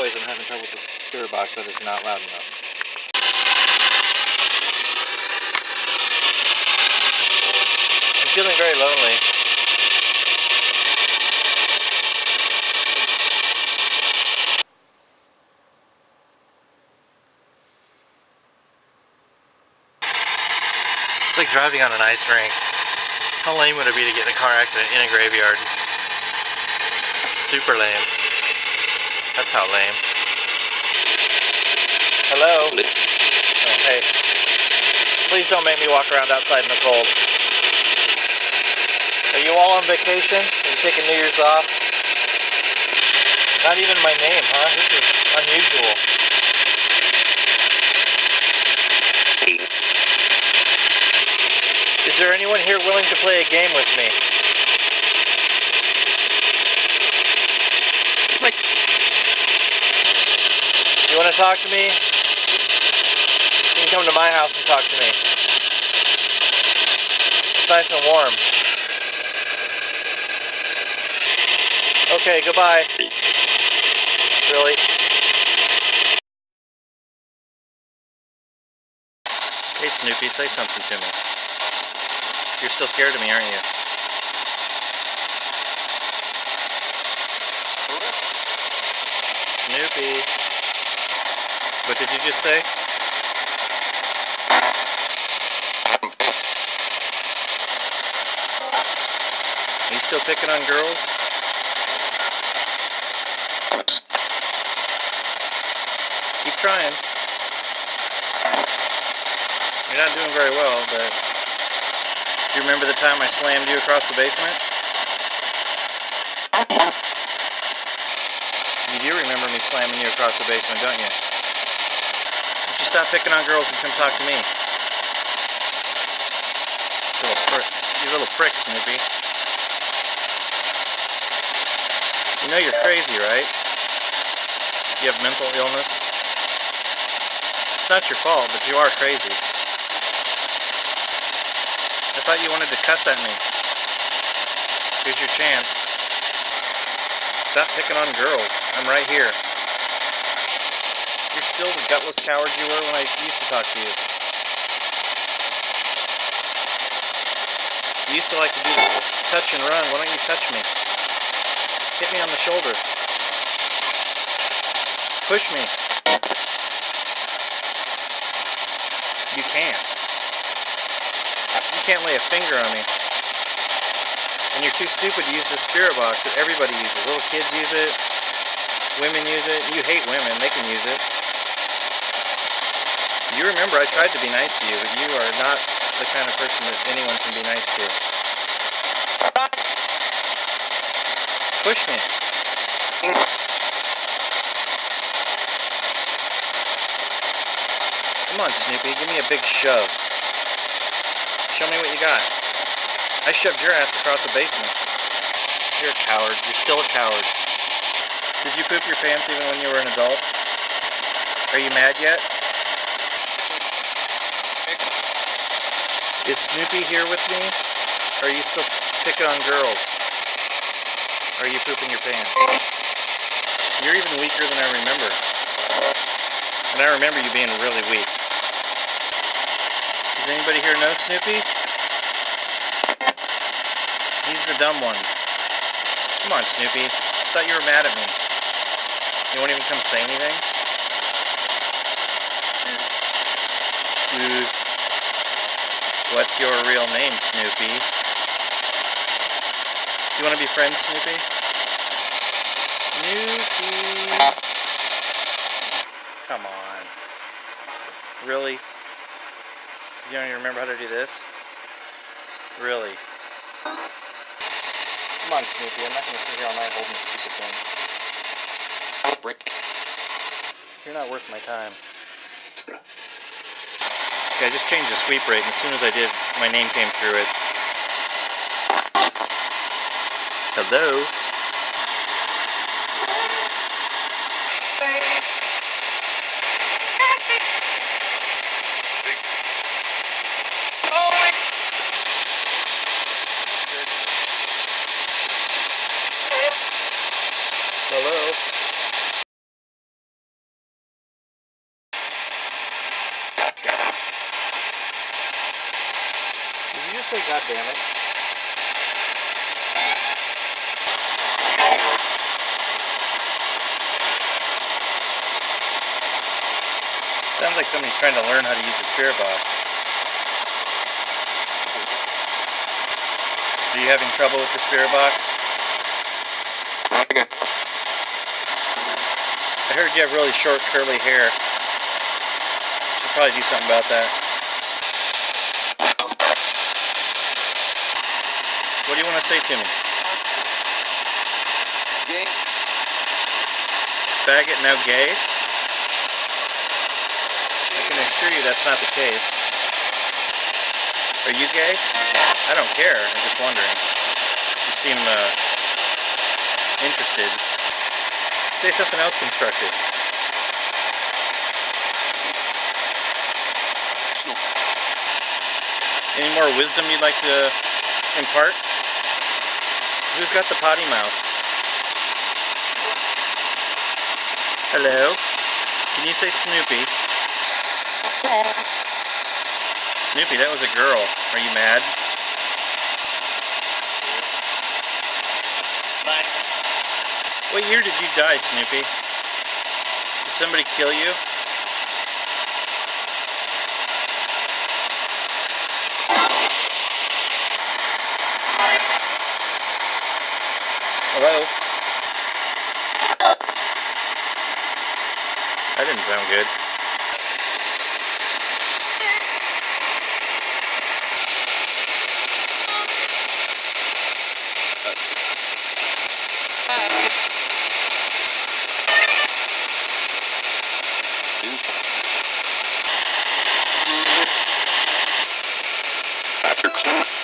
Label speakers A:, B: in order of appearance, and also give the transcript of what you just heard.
A: toys, I'm having trouble with the spirit box that is not loud enough. I'm feeling very lonely. It's like driving on an ice rink. How lame would it be to get in a car accident in a graveyard? Super lame. That's how lame. Hello? Oh, hey. Please don't make me walk around outside in the cold. Are you all on vacation? Are you taking New Year's off? Not even my name, huh? This is unusual. Is there anyone here willing to play a game with me? You want to talk to me? You can come to my house and talk to me. It's nice and warm. Okay, goodbye. Really? Hey Snoopy, say something to me. You're still scared of me, aren't you? Snoopy. What did you just say? Are you still picking on girls? Keep trying. You're not doing very well, but... Do you remember the time I slammed you across the basement? You do remember me slamming you across the basement, don't you? Would you stop picking on girls and come talk to me? You little prick, Snoopy. You know you're crazy, right? You have mental illness. It's not your fault, but you are crazy. I thought you wanted to cuss at me. Here's your chance. Stop picking on girls. I'm right here. You're still the gutless coward you were when I used to talk to you. You used to like to do the touch and run. Why don't you touch me? Hit me on the shoulder. Push me. You can't. You can't lay a finger on me. And you're too stupid to use this spirit box that everybody uses. Little kids use it. Women use it. You hate women. They can use it. You remember I tried to be nice to you, but you are not the kind of person that anyone can be nice to. Push me. Come on, Snoopy. Give me a big shove. Show me what you got. I shoved your ass across the basement. You're a coward. You're still a coward. Did you poop your pants even when you were an adult? Are you mad yet? Is Snoopy here with me? Or are you still picking on girls? Or are you pooping your pants? You're even weaker than I remember. And I remember you being really weak. Does anybody here know Snoopy? He's the dumb one. Come on, Snoopy. I thought you were mad at me. You won't even come say anything? What's your real name, Snoopy? You want to be friends, Snoopy? Snoopy! Come on. Really? You don't even remember how to do this? Really? Come on, Snoopy. I'm not going to sit here all night holding this stupid thing. You're not worth my time. Okay, I just changed the sweep rate, and as soon as I did, my name came through it. Hello? damn it. Sounds like somebody's trying to learn how to use the spirit box. Are you having trouble with the spirit box?
B: Okay.
A: I heard you have really short curly hair. Should probably do something about that. What do you want to say to me?
B: Gay.
A: Faggot, now gay? I can assure you that's not the case. Are you gay? I don't care. I'm just wondering. You seem interested. Say something else constructive. Any more wisdom you'd like to impart? Who's got the potty mouth? Hello? Can you say Snoopy? Snoopy, that was a girl. Are you mad? What year did you die, Snoopy? Did somebody kill you? Hello? That didn't sound good.
B: Outtakes.